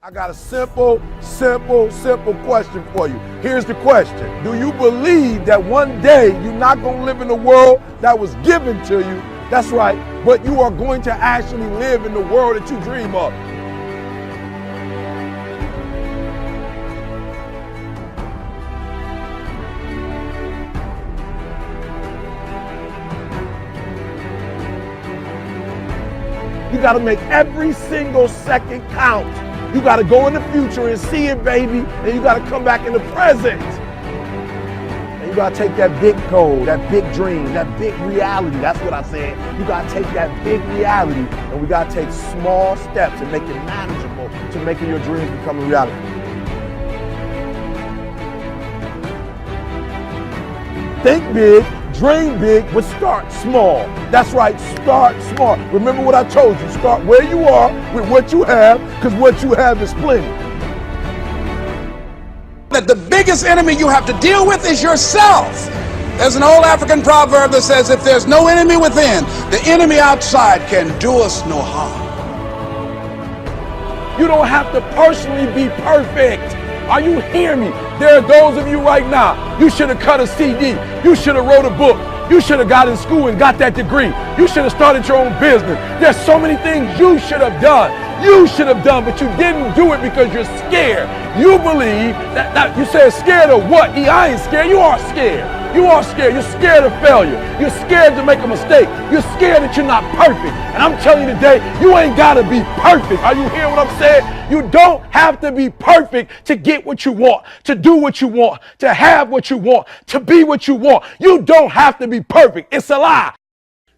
I got a simple question for you. Here's the question. Do you believe that one day you're not going to live in the world that was given to you? That's right, but you are going to actually live in the world that you dream of. You got to make every single second count. You got to go in the future and see it, baby. And you got to come back in the present. And you got to take that big goal, that big dream, that big reality. That's what I said. You got to take that big reality and we got to take small steps and make it manageable to making your dreams become a reality. Think big. Dream big, but start small. That's right, start small. Remember what I told you, start where you are with what you have, because what you have is plenty. That the biggest enemy you have to deal with is yourself. There's an old African proverb that says, if there's no enemy within, the enemy outside can do us no harm. You don't have to personally be perfect. Are you hearing me? There are those of you right now, you should have cut a CD. You should have wrote a book. You should have got in school and got that degree. You should have started your own business. There's so many things you should have done. You should have done, but you didn't do it because you're scared. You believe that you said scared of what? I ain't scared. You are scared. You are scared. You're scared of failure. You're scared to make a mistake. You're scared that you're not perfect. And I'm telling you today, you ain't got to be perfect. Are you hearing what I'm saying? You don't have to be perfect to get what you want, to do what you want, to have what you want, to be what you want. You don't have to be perfect. It's a lie.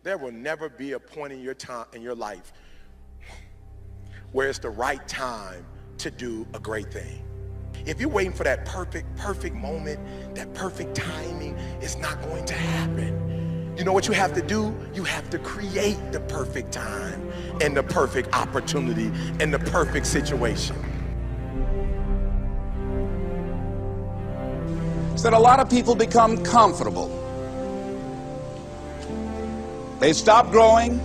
There will never be a point in your life where it's the right time to do a great thing. If you're waiting for that perfect moment, that perfect timing, it's not going to happen. You know what you have to do? You have to create the perfect time and the perfect opportunity and the perfect situation. So that a lot of people become comfortable. They stop growing.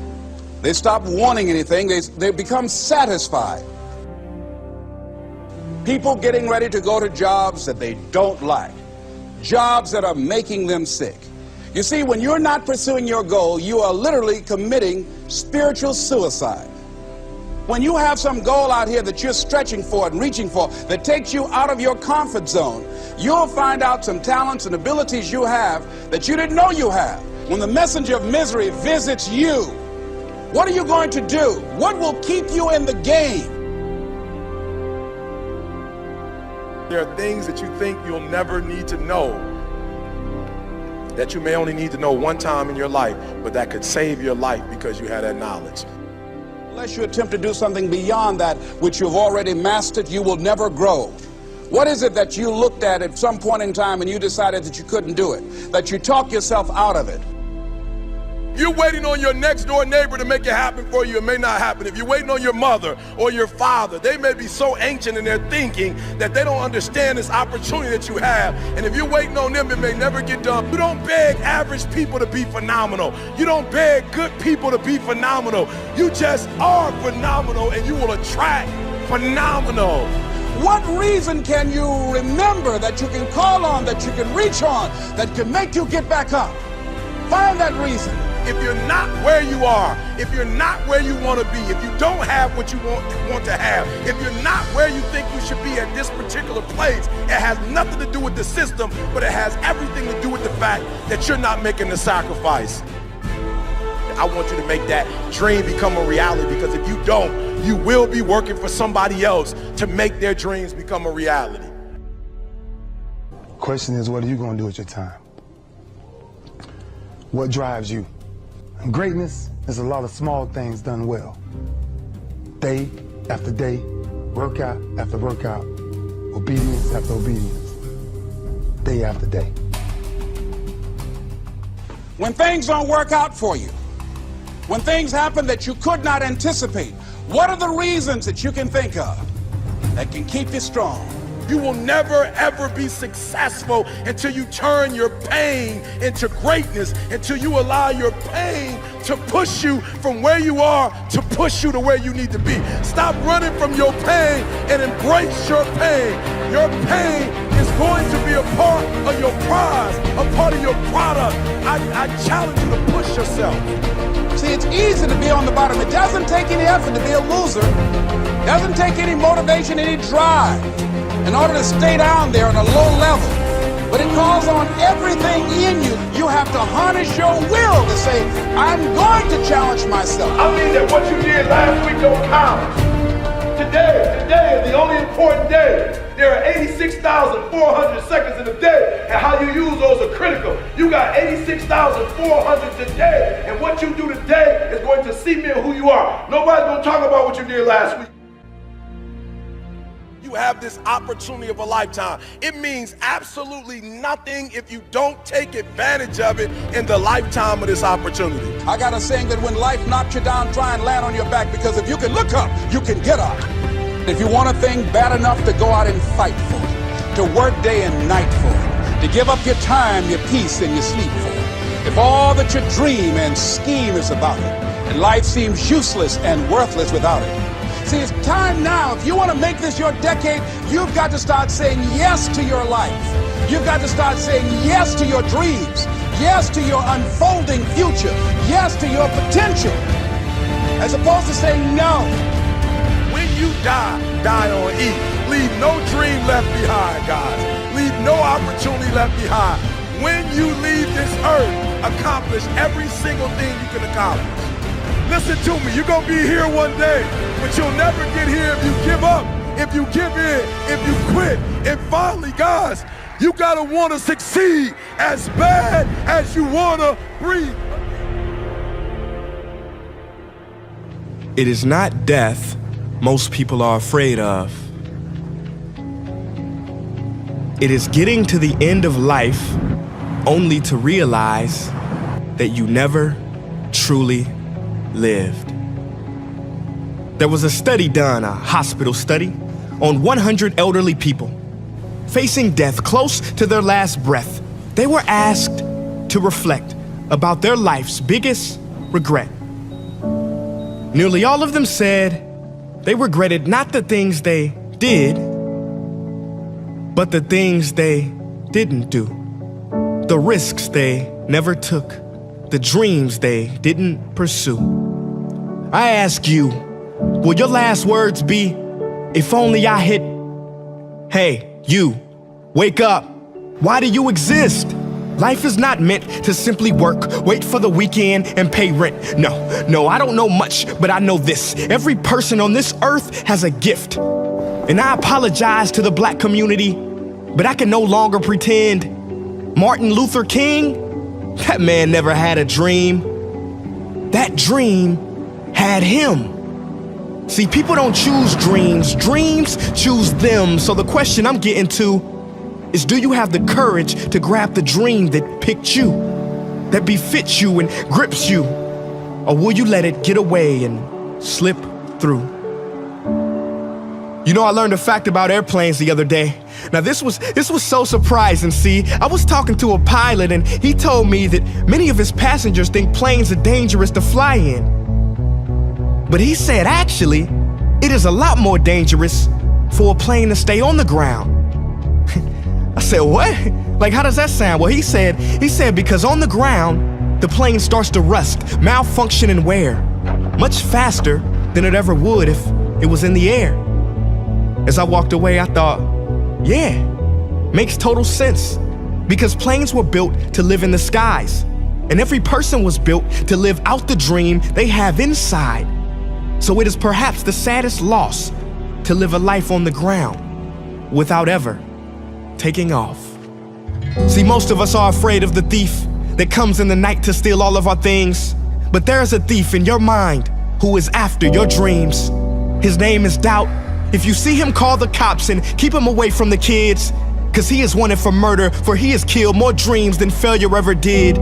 They stop wanting anything. They become satisfied. People getting ready to go to jobs that they don't like, jobs that are making them sick. You see, when you're not pursuing your goal, you are literally committing spiritual suicide. When you have some goal out here that you're stretching for and reaching for that takes you out of your comfort zone, you'll find out some talents and abilities you have that you didn't know you have. When the messenger of misery visits you, what are you going to do? What will keep you in the game? There are things that you think you'll never need to know, that you may only need to know one time in your life, but that could save your life because you had that knowledge. Unless you attempt to do something beyond that which you've already mastered, you will never grow. What is it that you looked at some point in time and you decided that you couldn't do it, that you talked yourself out of it? You're waiting on your next door neighbor to make it happen for you, it may not happen. If you're waiting on your mother or your father, they may be so ancient in their thinking that they don't understand this opportunity that you have. And if you're waiting on them, it may never get done. You don't beg average people to be phenomenal. You don't beg good people to be phenomenal. You just are phenomenal and you will attract phenomenal. What reason can you remember that you can call on, that you can reach on, that can make you get back up? Find that reason. If you're not where you are, if you're not where you want to be, if you don't have what you want to have, if you're not where you think you should be at this particular place, it has nothing to do with the system, but it has everything to do with the fact that you're not making the sacrifice. I want you to make that dream become a reality, because if you don't, you will be working for somebody else to make their dreams become a reality. Question is, what are you going to do with your time? What drives you? And greatness is a lot of small things done well. Day after day, workout after workout, obedience after obedience, day after day. When things don't work out for you, when things happen that you could not anticipate, what are the reasons that you can think of that can keep you strong? You will never, ever be successful until you turn your pain into greatness, until you allow your pain to push you from where you are to push you to where you need to be. Stop running from your pain and embrace your pain. Your pain is going to be a part of your prize, a part of your product. I challenge you to push yourself. See, it's easy to be on the bottom. It doesn't take any effort to be a loser. It doesn't take any motivation, any drive in order to stay down there on a low level. But it calls on everything in you. You have to harness your will to say, I'm going to challenge myself. I mean that what you did last week don't count. Today is the only important day. There are 86,400 seconds in a day, and how you use those are critical. You got 86,400 today, and what you do today is going to cement who you are. Nobody's going to talk about what you did last week. You have this opportunity of a lifetime. It means absolutely nothing if you don't take advantage of it in the lifetime of this opportunity. I got a saying that when life knocks you down, try and land on your back, because if you can look up, you can get up. If you want a thing bad enough to go out and fight for it, to work day and night for it, to give up your time, your peace, and your sleep for it, if all that you dream and scheme is about it, and life seems useless and worthless without it. See, it's time now. If you want to make this your decade, you've got to start saying yes to your life. You've got to start saying yes to your dreams, yes to your unfolding future, yes to your potential, as opposed to saying no. When you die on E. Leave no dream left behind, guys. Leave no opportunity left behind. When you leave this earth, accomplish every single thing you can accomplish. Listen to me, you're gonna be here one day, but you'll never get here if you give up, if you give in, if you quit. And finally, guys, you gotta wanna succeed as bad as you wanna breathe. It is not death most people are afraid of. It is getting to the end of life only to realize that you never truly lived. There was a study done, a hospital study, on 100 elderly people facing death close to their last breath. They were asked to reflect about their life's biggest regret. Nearly all of them said they regretted not the things they did, but the things they didn't do, the risks they never took, the dreams they didn't pursue. I ask you, will your last words be, if only I hit, hey, you, wake up. Why do you exist? Life is not meant to simply work, wait for the weekend, and pay rent. No, I don't know much, but I know this. Every person on this earth has a gift. And I apologize to the black community, but I can no longer pretend. Martin Luther King, that man never had a dream. That dream had him. See, people don't choose dreams choose them. So the question I'm getting to is, do you have the courage to grab the dream that picked you, that befits you and grips you? Or will you let it get away and slip through? You know, I learned a fact about airplanes the other day. Now this was so surprising. See, I was talking to a pilot and he told me that many of his passengers think planes are dangerous to fly in. But he said, actually, it is a lot more dangerous for a plane to stay on the ground. I said, what? Like, how does that sound? Well, he said because on the ground, the plane starts to rust, malfunction, and wear much faster than it ever would if it was in the air. As I walked away, I thought, yeah, makes total sense. Because planes were built to live in the skies, and every person was built to live out the dream they have inside. So it is perhaps the saddest loss to live a life on the ground without ever taking off. See, most of us are afraid of the thief that comes in the night to steal all of our things. But there is a thief in your mind who is after your dreams. His name is doubt. If you see him, call the cops and keep him away from the kids, 'cause he is wanted for murder, for he has killed more dreams than failure ever did.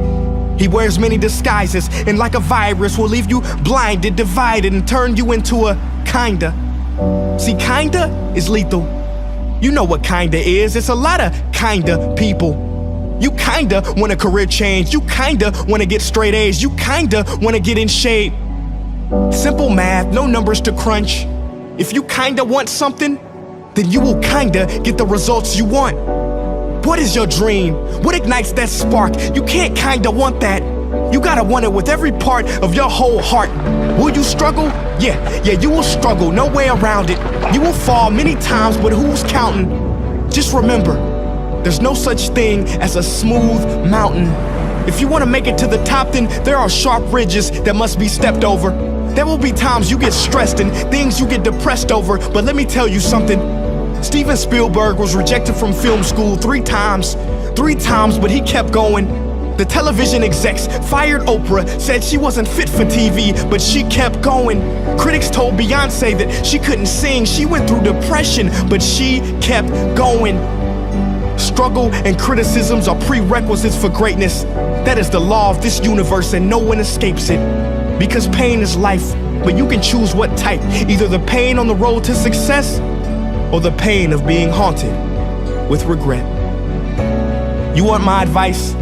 He wears many disguises and like a virus will leave you blinded, divided, and turn you into a kinda. See, kinda is lethal. You know what kinda is. It's a lot of kinda people. You kinda want a career change. You kinda wanna get straight A's. You kinda wanna get in shape. Simple math, no numbers to crunch. If you kinda want something, then you will kinda get the results you want. What is your dream? What ignites that spark? You can't kinda want that. You gotta want it with every part of your whole heart. Will you struggle? Yeah, you will struggle, no way around it. You will fall many times, but who's counting? Just remember, there's no such thing as a smooth mountain. If you wanna make it to the top, then there are sharp ridges that must be stepped over. There will be times you get stressed and things you get depressed over, but let me tell you something. Steven Spielberg was rejected from film school 3 times, but he kept going. The television execs fired Oprah, said she wasn't fit for TV, but she kept going. Critics told Beyonce that she couldn't sing, she went through depression, but she kept going. Struggle and criticisms are prerequisites for greatness. That is the law of this universe and no one escapes it. Because pain is life, but you can choose what type. Either the pain on the road to success or the pain of being haunted with regret. You want my advice?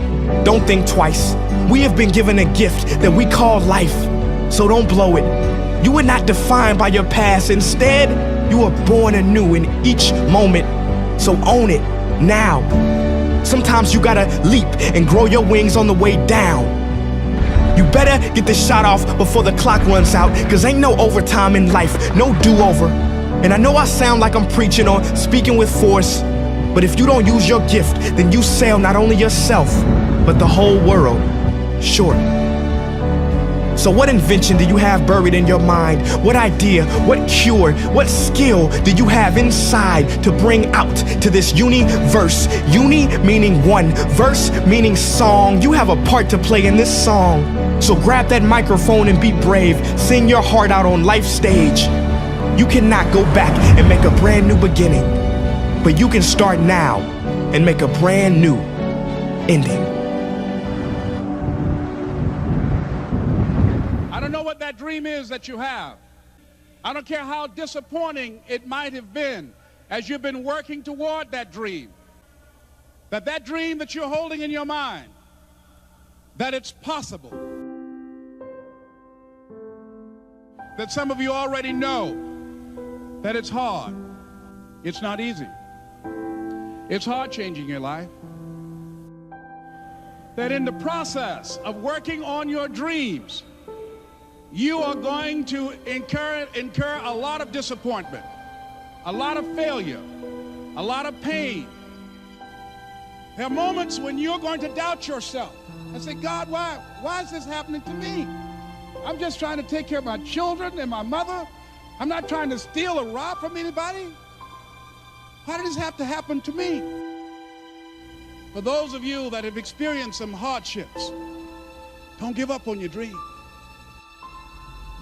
Don't think twice. We have been given a gift that we call life, so don't blow it. You are not defined by your past. Instead, you are born anew in each moment, so own it now. Sometimes you gotta leap and grow your wings on the way down. You better get this shot off before the clock runs out, cause ain't no overtime in life, no do-over. And I know I sound like I'm preaching or speaking with force, but if you don't use your gift, then you sell not only yourself, but the whole world short. So what invention do you have buried in your mind? What idea, what cure, what skill do you have inside to bring out to this universe? Uni meaning one, verse meaning song. You have a part to play in this song. So grab that microphone and be brave. Sing your heart out on life's stage. You cannot go back and make a brand new beginning, but you can start now and make a brand new ending. I don't know what that dream is that you have. I don't care how disappointing it might have been as you've been working toward that dream. That dream that you're holding in your mind, that it's possible. That some of you already know that it's hard. It's not easy. It's hard changing your life. That in the process of working on your dreams, you are going to incur a lot of disappointment, a lot of failure, a lot of pain. There are moments when you're going to doubt yourself and say, God, why is this happening to me? I'm just trying to take care of my children and my mother. I'm not trying to steal or rob from anybody. Why did this have to happen to me? For those of you that have experienced some hardships, don't give up on your dream.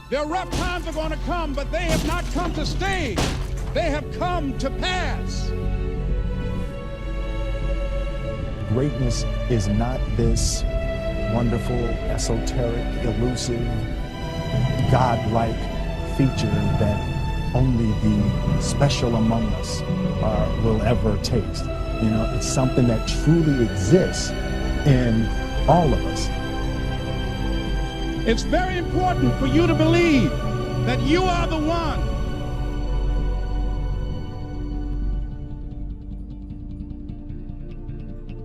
There are rough times are going to come, but they have not come to stay. They have come to pass. Greatness is not this wonderful, esoteric, elusive, God-like feature that only the special among us will ever taste. You know, it's something that truly exists in all of us. It's very important for you to believe that you are the one.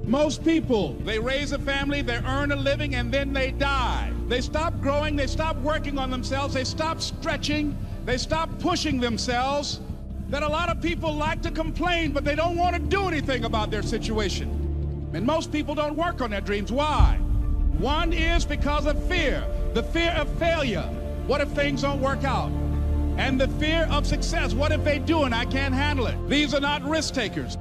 Most people, they raise a family, they earn a living, and then they die. They stop growing, they stop working on themselves, they stop stretching, they stop pushing themselves. That a lot of people like to complain, but they don't want to do anything about their situation. And most people don't work on their dreams. Why? One is because of fear. The fear of failure. What if things don't work out? And the fear of success. What if they do and I can't handle it? These are not risk takers.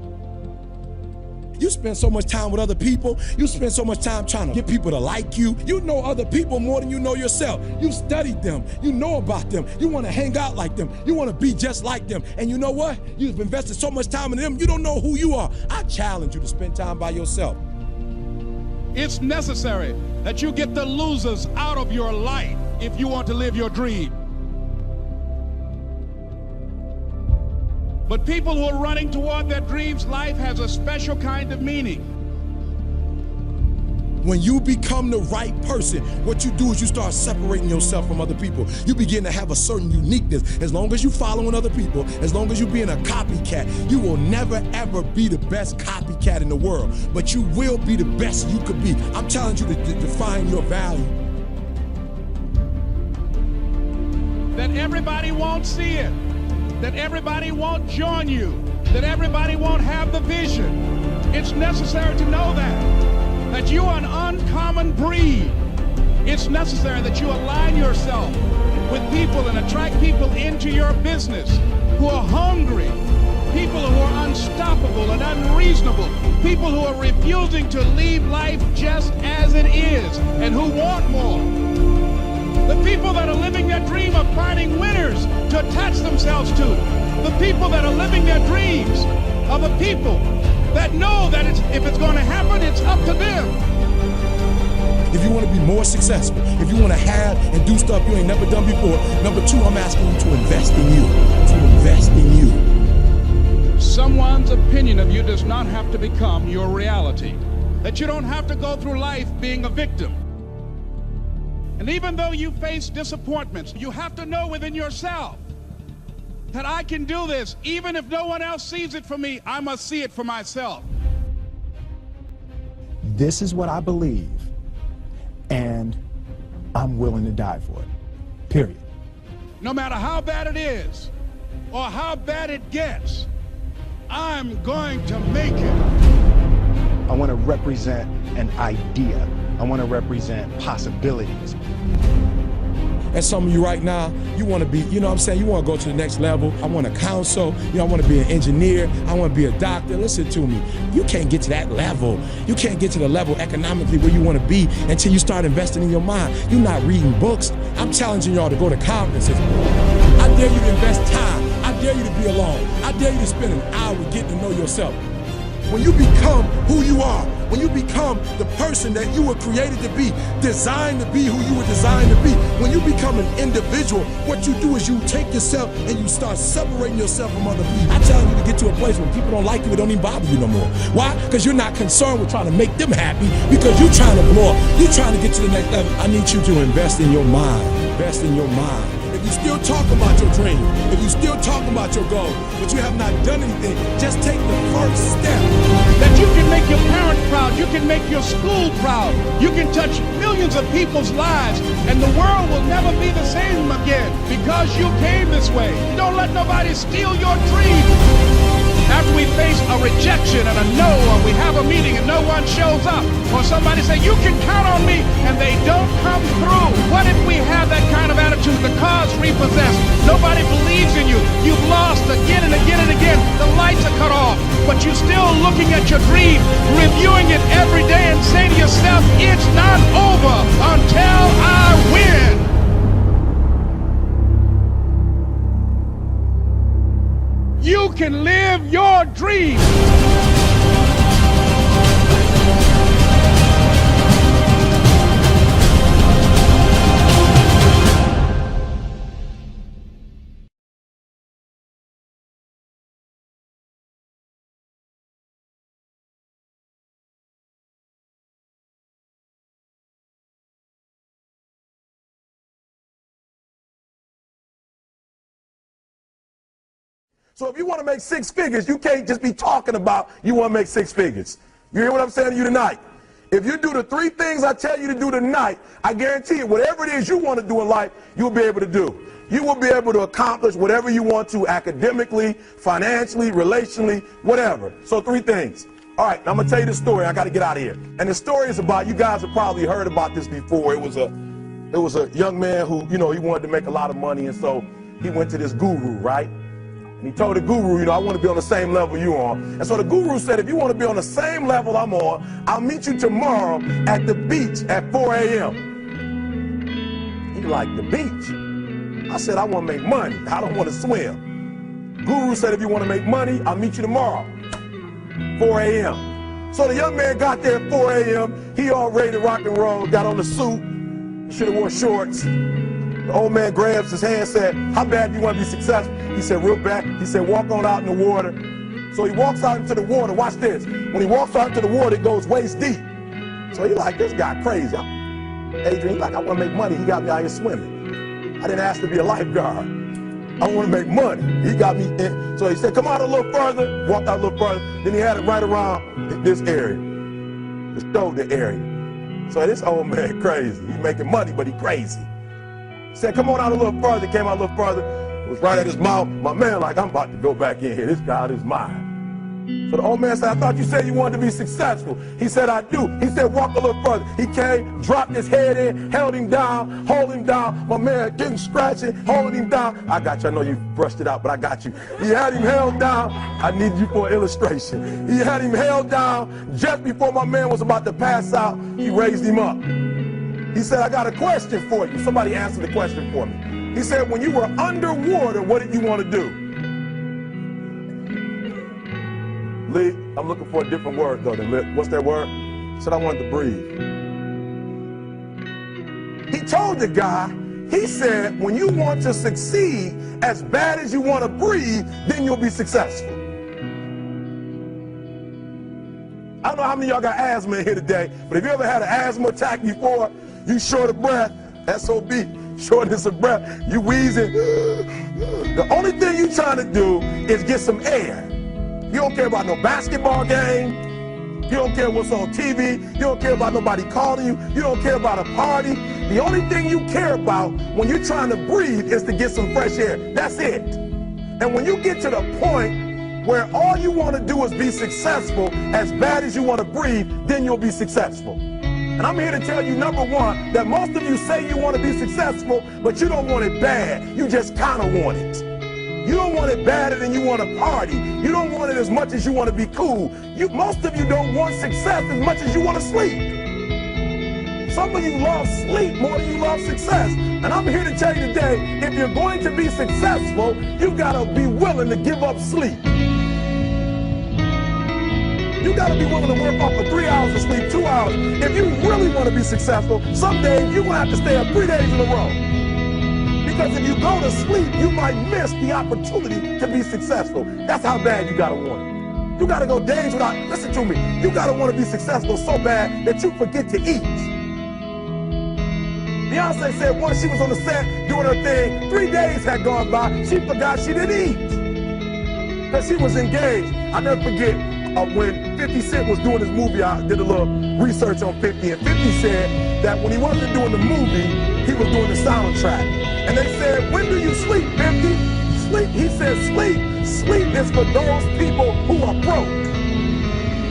You spend so much time with other people. You spend so much time trying to get people to like you. You know other people more than you know yourself. You studied them. You know about them. You want to hang out like them. You want to be just like them. And you know what? You've invested so much time in them, you don't know who you are. I challenge you to spend time by yourself. It's necessary that you get the losers out of your life if you want to live your dream. But people who are running toward their dreams, life has a special kind of meaning. When you become the right person, what you do is you start separating yourself from other people. You begin to have a certain uniqueness. As long as you're following other people, as long as you're being a copycat, you will never ever be the best copycat in the world. But you will be the best you could be. I'm telling you to define your value. That everybody won't see it. That everybody won't join you. That everybody won't have the vision. It's necessary to know that you are an uncommon breed. It's necessary that you align yourself with people and attract people into your business who are hungry, people who are unstoppable and unreasonable, people who are refusing to leave life just as it is and who want more. The people that are living their dream of finding winners to attach themselves to. The people that are living their dreams are the people that know that if it's going to happen, it's up to them. If you want to be more successful, if you want to have and do stuff you ain't never done before, number two, I'm asking you to invest in you. To invest in you. Someone's opinion of you does not have to become your reality. That you don't have to go through life being a victim. And even though you face disappointments, you have to know within yourself that I can do this. Even if no one else sees it for me, I must see it for myself. This is what I believe, and I'm willing to die for it, period. No matter how bad it is, or how bad it gets, I'm going to make it. I want to represent an idea. I want to represent possibilities. And some of you right now, you want to be, you know what I'm saying, you want to go to the next level. I want to counsel, I want to be an engineer, I want to be a doctor. Listen to me, you can't get to that level. You can't get to the level economically where you want to be until you start investing in your mind. You're not reading books. I'm challenging y'all to go to conferences. I dare you to invest time. I dare you to be alone. I dare you to spend an hour getting to know yourself. When you become who you are, when you become the person that you were created to be, designed to be who you were designed to be, when you become an individual, what you do is you take yourself and you start separating yourself from other people. I challenge you to get to a place when people don't like you, it don't even bother you no more. Why? Because you're not concerned with trying to make them happy, because you're trying to blow up. You're trying to get to the next level. I need you to invest in your mind. Invest in your mind. If you still talking about your dream, if you still talking about your goal, but you have not done anything, just take the first step. That you can make your parents proud, you can make your school proud, you can touch millions of people's lives, and the world will never be the same again because you came this way. Don't let nobody steal your dream. After we face a rejection and a no, or we have a meeting and no one shows up, or somebody say, you can count on me, and they don't come through. What if we have that kind of attitude? The car's repossessed. Nobody believes in you. You've lost again and again and again. The lights are cut off, but you're still looking at your dream, reviewing it every day and saying to yourself, it's not over until I win. You can live your dream. So if you want to make six figures, you can't just be talking about you want to make six figures. You hear what I'm saying to you tonight? If you do the three things I tell you to do tonight, I guarantee you, whatever it is you want to do in life, you'll be able to do. You will be able to accomplish whatever you want to academically, financially, relationally, whatever. So three things. All right, I'm going to tell you the story. I got to get out of here. And the story is about, you guys have probably heard about this before. It was a young man who, he wanted to make a lot of money, and so he went to this guru, right? And he told the guru, I want to be on the same level you're on. And so the guru said, if you want to be on the same level I'm on, I'll meet you tomorrow at the beach at 4 a.m. He like, the beach? I said, I want to make money. I don't want to swim. Guru said, if you want to make money, I'll meet you tomorrow, 4 a.m. So the young man got there at 4 a.m. He all ready to rock and roll, got on the suit. He should have worn shorts. The old man grabs his hand and said, how bad do you want to be successful? He said, real bad. He said, walk on out in the water. So he walks out into the water. Watch this. When he walks out into the water, it goes waist deep. So he's like, this guy crazy. Adrian, he's like, I want to make money. He got me out here swimming. I didn't ask to be a lifeguard. I want to make money. He got me in. So he said, come out a little further. Walked out a little further. Then he had it right around this area, the shoulder area. So this old man crazy. He's making money, but he crazy. He said, come on out a little further. Came out a little further. It was right at his mouth. My man like, I'm about to go back in here. This God is mine. So the old man said, I thought you said you wanted to be successful. He said, I do. He said, walk a little further. He came, dropped his head in, held him down, hold him down. My man getting scratching, holding him down. I got you. I know you brushed it out, but I got you. He had him held down. I need you for an illustration. He had him held down. Just before my man was about to pass out, he raised him up. He said, I got a question for you. Somebody answer the question for me. He said, when you were underwater, what did you want to do? Lee, I'm looking for a different word though than lit. What's that word? He said, I wanted to breathe. He told the guy, he said, when you want to succeed as bad as you want to breathe, then you'll be successful. I don't know how many of y'all got asthma in here today, but if you ever had an asthma attack before, you short of breath, SOB, shortness of breath, you wheezing. The only thing you trying to do is get some air. You don't care about no basketball game. You don't care what's on TV. You don't care about nobody calling you. You don't care about a party. The only thing you care about when you're trying to breathe is to get some fresh air. That's it. And when you get to the point where all you want to do is be successful as bad as you want to breathe, then you'll be successful. And I'm here to tell you, number one, that most of you say you want to be successful, but you don't want it bad. You just kind of want it. You don't want it badder than you want to party. You don't want it as much as you want to be cool. Most of you don't want success as much as you want to sleep. Some of you love sleep more than you love success. And I'm here to tell you today, if you're going to be successful, you've got to be willing to give up sleep. You got to be willing to work off for 3 hours of sleep, 2 hours. If you really want to be successful, some days you're going to have to stay up 3 days in a row. Because if you go to sleep, you might miss the opportunity to be successful. That's how bad you gotta want it. You gotta go days without, listen to me, you gotta want to be successful so bad that you forget to eat. Beyonce said once she was on the set doing her thing, 3 days had gone by, she forgot she didn't eat. Because she was engaged. I'll never forget when 50 Cent was doing his movie, I did a little research on 50, and 50 said that when he wasn't doing the movie, he was doing the soundtrack. And they said, when do you sleep, 50? Sleep. He said, sleep. Sleep is for those people who are broke.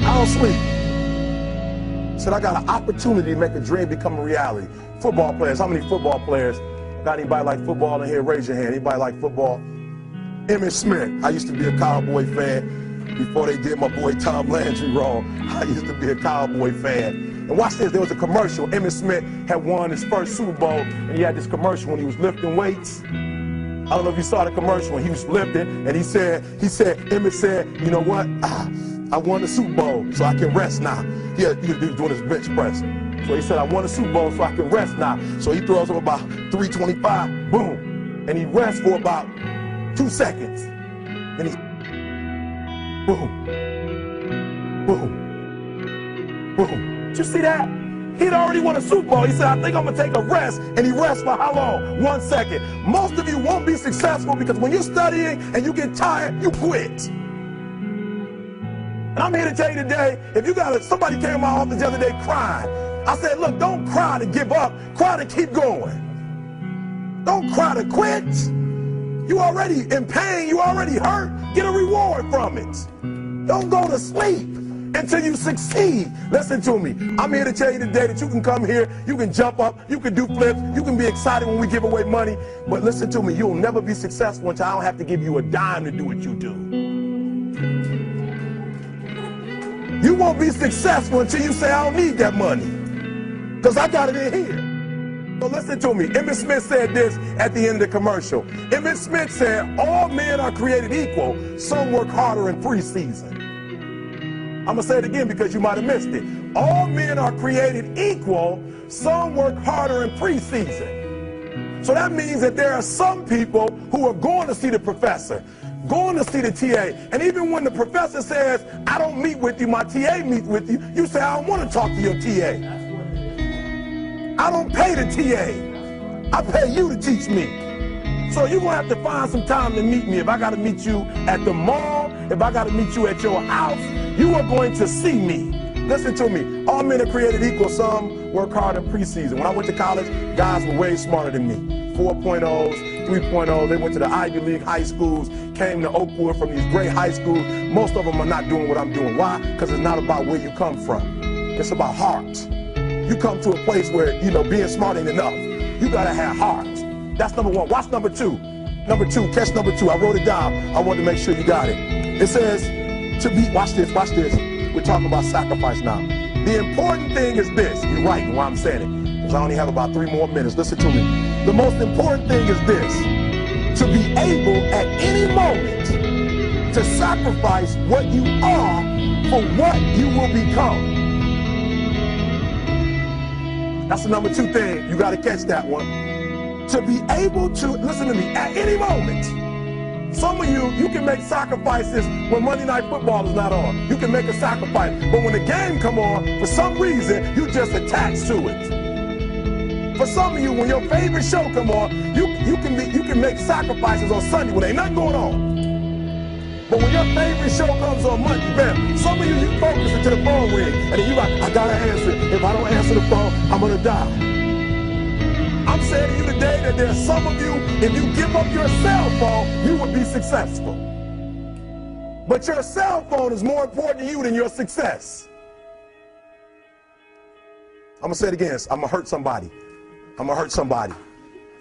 I don't sleep. He said, I got an opportunity to make a dream become a reality. Football players, how many football players? Got anybody like football in here? Raise your hand. Anybody like football? Emmitt Smith. I used to be a Cowboy fan. Before they did my boy Tom Landry wrong, I used to be a Cowboy fan. And watch this, there was a commercial. Emmitt Smith had won his first Super Bowl, and he had this commercial when he was lifting weights. I don't know if you saw the commercial when he was lifting, and he said, Emmitt said, you know what? I won the Super Bowl, so I can rest now. He was doing his bench press. So he said, I won the Super Bowl, so I can rest now. So he throws up about 325, boom. And he rests for about 2 seconds. And he boom, boom, boom. Did you see that? He'd already won a Super Bowl. He said, I think I'm going to take a rest. And he rests for how long? 1 second. Most of you won't be successful because when you're studying and you get tired, you quit. And I'm here to tell you today, if you got somebody came to my office the other day crying. I said, look, don't cry to give up. Cry to keep going. Don't cry to quit. You already in pain. You already hurt. Get a reward from it. Don't go to sleep until you succeed. Listen to me. I'm here to tell you today that you can come here, you can jump up, you can do flips, you can be excited when we give away money. But listen to me, you'll never be successful until I don't have to give you a dime to do what you do. You won't be successful until you say, I don't need that money, because I got it in here. So listen to me. Emmitt Smith said this at the end of the commercial. Emmitt Smith said, all men are created equal. Some work harder in preseason. I'm going to say it again because you might have missed it. All men are created equal. Some work harder in preseason. So that means that there are some people who are going to see the professor, going to see the TA, and even when the professor says, I don't meet with you, my TA meets with you, you say, I don't want to talk to your TA. I don't pay the TA. I pay you to teach me. So you're going to have to find some time to meet me. If I got to meet you at the mall, if I got to meet you at your house, you are going to see me. Listen to me. All men are created equal. Some work hard in preseason. When I went to college, guys were way smarter than me. 4.0s, 3.0s. They went to the Ivy League high schools, came to Oakwood from these great high schools. Most of them are not doing what I'm doing. Why? Because it's not about where you come from. It's about heart. You come to a place where, being smart ain't enough. You got to have heart. That's number one. Watch number two. Number two, catch number two. I wrote it down. I wanted to make sure you got it. It says to be, watch this. We're talking about sacrifice now. The important thing is this. You're right in why I'm saying it, because I only have about 3 more minutes. Listen to me. The most important thing is this. To be able at any moment to sacrifice what you are for what you will become. That's the number 2 thing. You got to catch that one. To be able to, listen to me, at any moment. Some of you can make sacrifices when Monday Night Football is not on. You can make a sacrifice. But when the game come on, for some reason, you just attached to it. For some of you, when your favorite show come on, you can make sacrifices on Sunday when ain't nothing going on. But when your favorite show comes on Monday, bam, some of you focus until the phone ring, and then you like, I gotta answer. If I don't answer the phone, I'm gonna die. I'm saying to you today that there's some of you, if you give up your cell phone, you would be successful. But your cell phone is more important to you than your success. I'm gonna say it again. I'm gonna hurt somebody.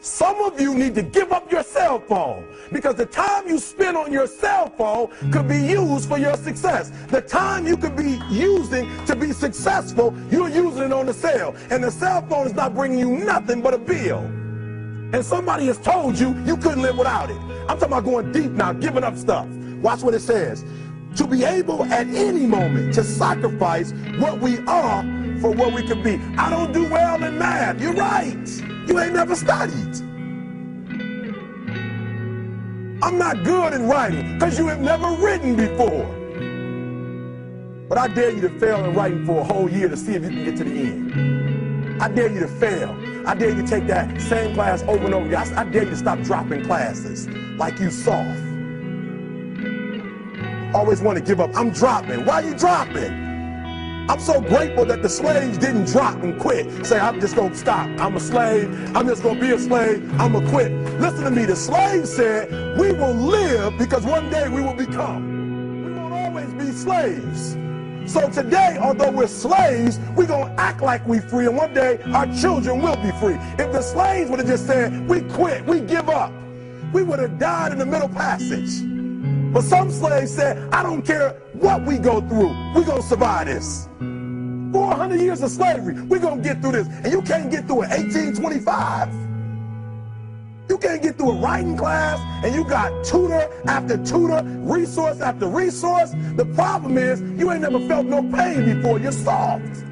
Some of you need to give up your cell phone, because the time you spend on your cell phone could be used for your success. The time you could be using to be successful, you're using it on the cell. And the cell phone is not bringing you nothing but a bill. And somebody has told you you couldn't live without it. I'm talking about going deep now, giving up stuff. Watch what it says. To be able at any moment to sacrifice what we are for what we could be. I don't do well in math. You're right. You ain't never studied. I'm not good in writing because you have never written before. But I dare you to fail in writing for a whole year to see if you can get to the end. I dare you to fail. I dare you to take that same class over and over again. I dare you to stop dropping classes like you soft. Always want to give up. I'm dropping. Why are you dropping? I'm so grateful that the slaves didn't drop and quit. Say, I'm just going to stop. I'm a slave. I'm just going to be a slave. I'm going to quit. Listen to me. The slaves said, we will live because one day we will become. We won't always be slaves. So today, although we're slaves, we're going to act like we're free, and one day our children will be free. If the slaves would have just said, we quit, we give up, we would have died in the Middle Passage. But some slaves said, I don't care what we go through, we're going to survive this. 400 years of slavery, we're going to get through this. And you can't get through it 1825. You can't get through a writing class, and you got tutor after tutor, resource after resource. The problem is, you ain't never felt no pain before. You're soft.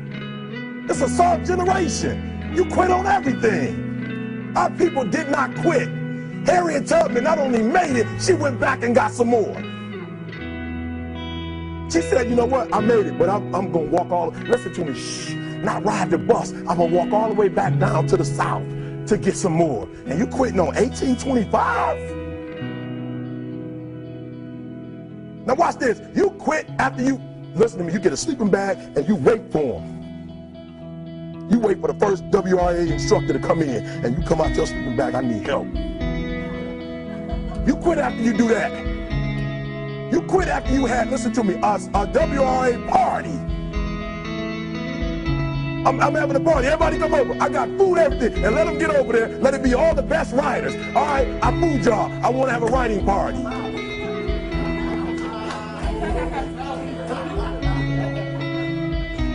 It's a soft generation. You quit on everything. Our people did not quit. Harriet Tubman not only made it, she went back and got some more. She said, you know what, I made it, but I'm going to walk all, listen to me, shh, not ride the bus. I'm going to walk all the way back down to the South to get some more. And you quitting on 1825? Now watch this. You quit after you, listen to me, you get a sleeping bag and you wait for them. You wait for the first WRA instructor to come in, and you come out your sleeping bag, I need help. You quit after you do that. You quit after you had, listen to me, a WRA party. I'm having a party. Everybody come over. I got food, everything. And let them get over there. Let it be all the best writers. All right, I fooled y'all. I want to have a writing party.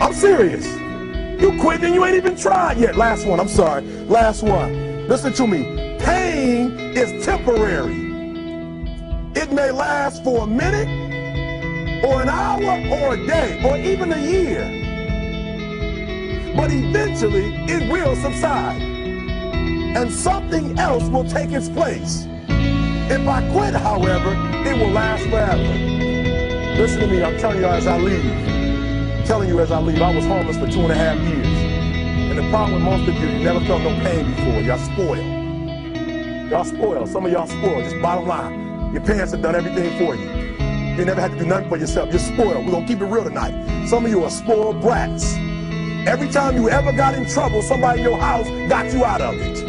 I'm serious. You quit and you ain't even tried yet. Last one. I'm sorry. Last one. Listen to me. Pain is temporary. It may last for a minute or an hour or a day or even a year. But eventually, it will subside. and something else will take its place. If I quit, however, it will last forever. Listen to me, I'm telling you as I leave. I'm telling you as I leave, I was homeless for 2.5 years. And the problem with most of you never felt no pain before. Y'all spoiled. Y'all spoiled. Some of y'all spoiled, just bottom line. Your parents have done everything for you. You never had to do nothing for yourself. You're spoiled. We're going to keep it real tonight. Some of you are spoiled brats. Every time you ever got in trouble, somebody in your house got you out of it.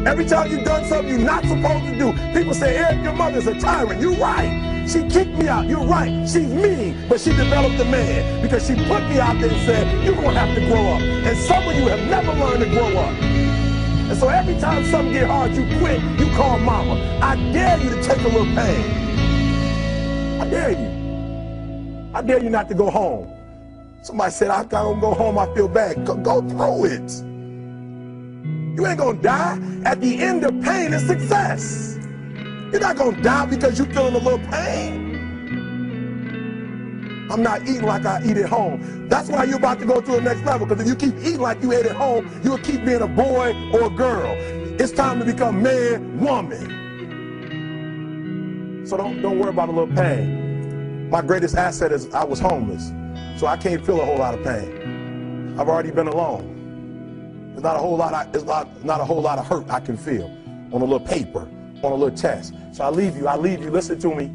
Every time you've done something you're not supposed to do, people say, Eric, your mother's a tyrant. You're right. She kicked me out. You're right. She's mean, but she developed a man because she put me out there and said, you're going to have to grow up. And some of you have never learned to grow up. And so every time something get hard, you quit, you call mama. I dare you to take a little pain. I dare you. I dare you not to go home. Somebody said, I don't go home, I feel bad. Go through it. You ain't gonna die. At the end of pain is success. You're not gonna die because you're feeling a little pain. I'm not eating like I eat at home. That's why you're about to go to the next level, because if you keep eating like you ate at home, you'll keep being a boy or a girl. It's time to become man, woman. So don't worry about a little pain. My greatest asset is I was homeless, so I can't feel a whole lot of pain. I've already been alone. There's not a whole lot of hurt I can feel on a little paper, on a little test. So I leave you, listen to me.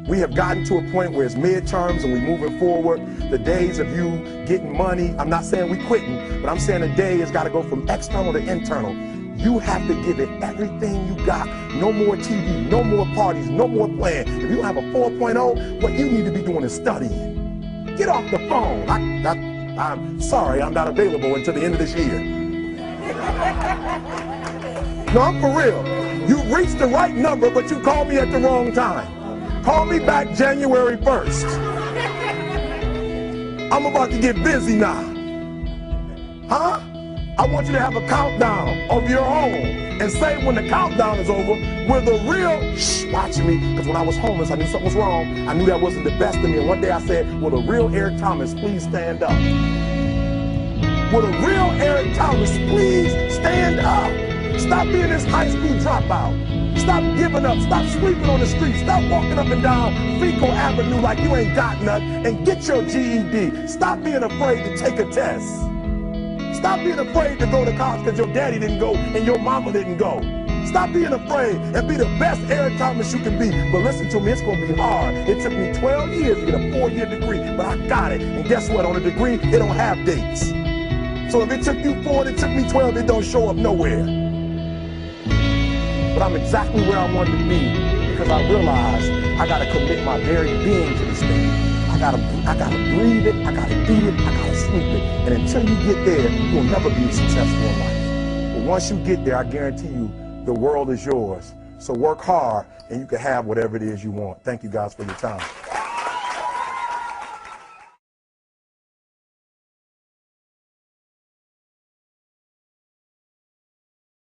We have gotten to a point where it's midterms and we're moving forward. The days of you getting money, I'm not saying we quitting, but I'm saying the day has got to go from external to internal. You have to give it everything you got. No more TV, no more parties, no more playing. If you don't have a 4.0, what you need to be doing is studying. Get off the phone. I'm sorry, I'm not available until the end of this year. No, I'm for real. You reached the right number, but you called me at the wrong time. Call me back January 1st. I'm about to get busy now. Huh? I want you to have a countdown of your own and say when the countdown is over, we're the real, watch me, because when I was homeless, I knew something was wrong. I knew that wasn't the best of me. And one day I said, will the real Eric Thomas please stand up? Will the real Eric Thomas please stand up? Stop being this high school dropout. Stop giving up. Stop sleeping on the street. Stop walking up and down Fecal Avenue like you ain't got nothing, and get your GED. Stop being afraid to take a test. Stop being afraid to go to college because your daddy didn't go and your mama didn't go. Stop being afraid and be the best Eric Thomas you can be. But listen to me, it's going to be hard. It took me 12 years to get a 4-year degree, but I got it. And guess what? On a degree, it don't have dates. So if it took you 4 and it took me 12, it don't show up nowhere. But I'm exactly where I wanted to be because I realized I got to commit my very being to this thing. I gotta breathe it, I gotta eat it, I gotta sleep it. And until you get there, you'll never be successful in life. But once you get there, I guarantee you, the world is yours. So work hard and you can have whatever it is you want. Thank you guys for your time.